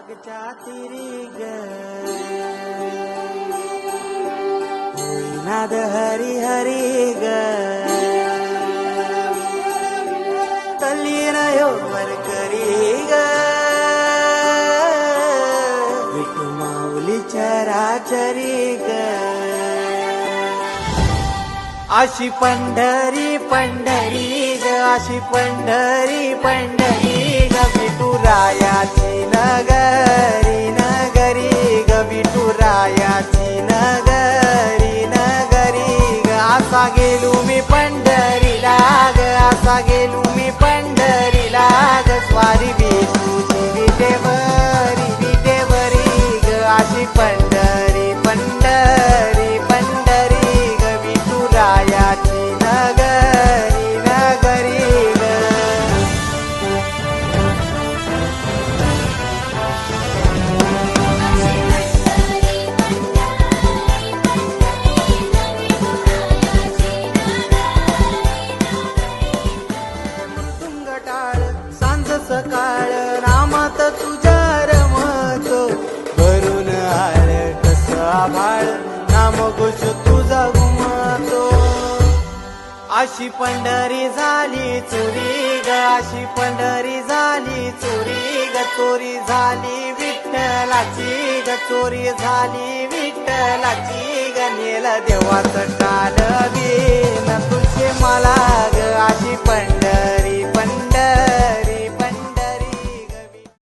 वाघच्या तिरी ग नाद हरी हरी ग तल्लीन वर करी ग विठू माऊली चराचरी ग अशी पंढरी पंढरी ग अशी पंढरी पंढरी ग विठुरायाची नगरी नगरी ग विठुरायाची नगरी नगरी ग असा गेलो मी पंढरीला ग असा गेलो मी पंढरीला ग स्वारी विठूची विटेवरी ग अशी पंढरी पंढरी पंढरी ग विठुरायाची नगरी नगरी ग तुंगटाळ सांज सकाळ नामात तुझ्या रमतो भरून आळ कस आभाळ नाम घोष तुझा घुमतो अशी पंढरी झाली चोरी ग अशी पंढरी झाली चोरी ग चोरी झाली विठ्ठलाची ग चोरी झाली विठ्ठलाची ग नेल देवाचं टाळ बिन तुझे मला ग अशी पंढरी पंढरी